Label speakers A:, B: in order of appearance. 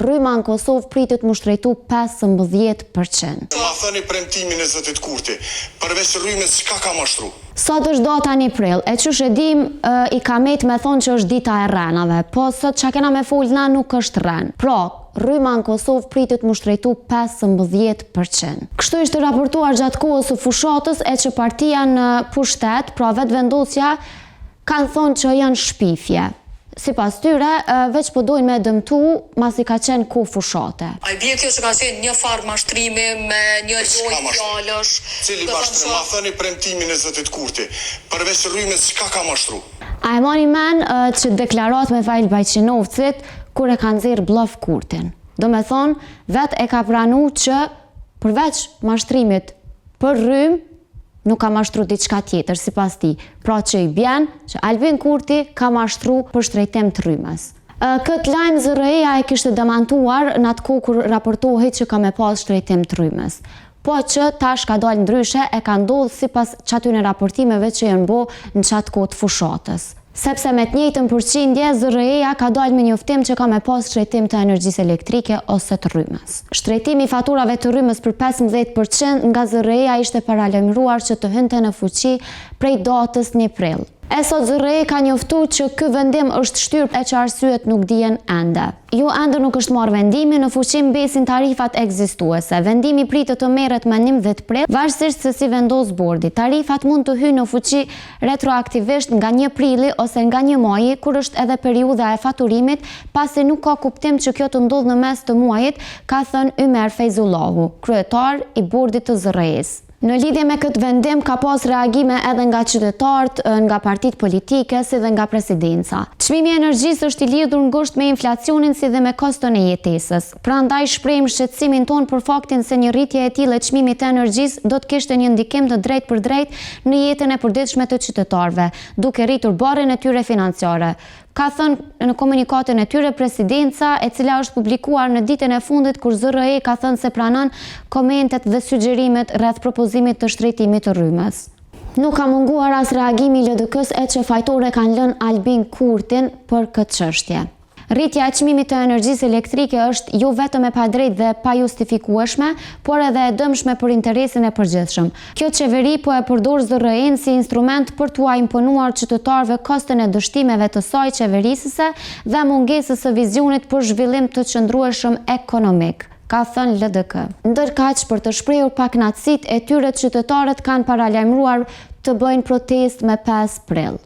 A: rryma në Kosovë pritet mu shtrejtu 15%.
B: Ma thëni premtimin e Zotit Kurti, përveç rrymës çka ka mashtru?
A: Sot është data 1 prill, e qysh e dim i kamet me thonë që është dita e rrenave, po sot që kena me full na nuk është rren. Pra, rryma në Kosovë pritet mu shtrejtu 15%. Kështu ishte raportuar gjatë kohës së fushatës e që partia në pushtet, pra vetë vendosja, kanë thonë që janë shpifje. Sipas tyre, veç po dojnë me dëmtu, masi ka qenë ku fushate.
C: A i bje kjo që ka qenë një farë mashtrimi me një lojë fjallësh?
B: Cili mashtrim? Ma thëni premtimin e Zotit Kurti, përveç rrymës çka ka mashtru?
A: A e moni men që deklarat me Vajl Bajqinovcit, kur e kanë zirë Bllaf Kurtin. Do me thonë, vet e ka pranu që përveç mashtrimit për rrymë, nuk ka mashtru diçka tjetër, sipas tij. Pra që i bjen që Albin Kurti ka mashtru për shtrejtim të rrymës. Këtë lajm ZRE-ja e kishte demantuar në atë kohë kur raportohej që ka me pas shtrejtim të rrymës. Po që tash ka dalë ndryshe e ka ndodhur sipas çatyre raportimeve që janë bë në çat kohë të fushatës. Sepse me të njëjtën përqindje, ZRE-ja ka dalë me njoftim që ka me pas shtrejtim të energjisë elektrike ose të rrymës. Shtrejtimi i faturave të rrymës për 15% nga ZRE-ja ishte paralajmëruar që të hynte në fuqi prej datës 1 prill. E sot ZRE ka njoftu që ky vendim është shtyrë e që arsyet nuk dihen ende. Jo ende nuk është marrë vendimi, në fuqi mbesin tarifat ekzistuese. Vendimi pritet të merret më 11 prill, varësisht se si vendos bordi. Tarifat mund të hyjnë në fuqi retroaktivisht nga 1 prilli ose nga 1 maji, kur është edhe periudha e faturimit, pasi nuk ka kuptim që kjo të ndodhë në mes të muajit, ka thënë Ymer Fejzullahu, kryetar i bordit të ZRE-s. Në lidhje me këtë vendim ka pas reagime edhe nga qytetarët, nga partitë politike, si dhe nga presidenca. Çmimi i energjisë është i lidhur ngushtë me inflacionin si dhe me koston e jetesës. Prandaj shprehim shqetësimin ton për faktin se një rritje e tillë e çmimit të energjisë do të kishte një ndikim të drejtë për drejtë në jetën e përditshme të qytetarëve, duke rritur barrin e tyre financiare. Ka thënë në komunikatën e tyre presidenca, e cila është publikuar në ditën e fundit kur ZRE ka thënë se pranon komentet dhe sugjerimet rreth propozimit të shtrejtimit të rrymës. Nuk ka munguar as reagimi i LDK-s e që fajtore kanë lënë Albin Kurtin për këtë çështje. Rritja e çmimit të energjisë elektrike është jo vetëm e padrejtë dhe pa justifikueshme, por edhe e dëmshme për interesin e përgjithshëm. Kjo qeveri po e përdor ZRE-n si instrument për t'u imponuar qytetarëve koston e dështimeve të saj qeverisëse dhe mungesës së vizionit për zhvillim të qëndrueshëm ekonomik, ka thënë LDK. Ndërkaq, për të shprehur pakënaqësitë e tyre, qytetarët kanë paralajmëruar të bëjnë protestë me 5 prill.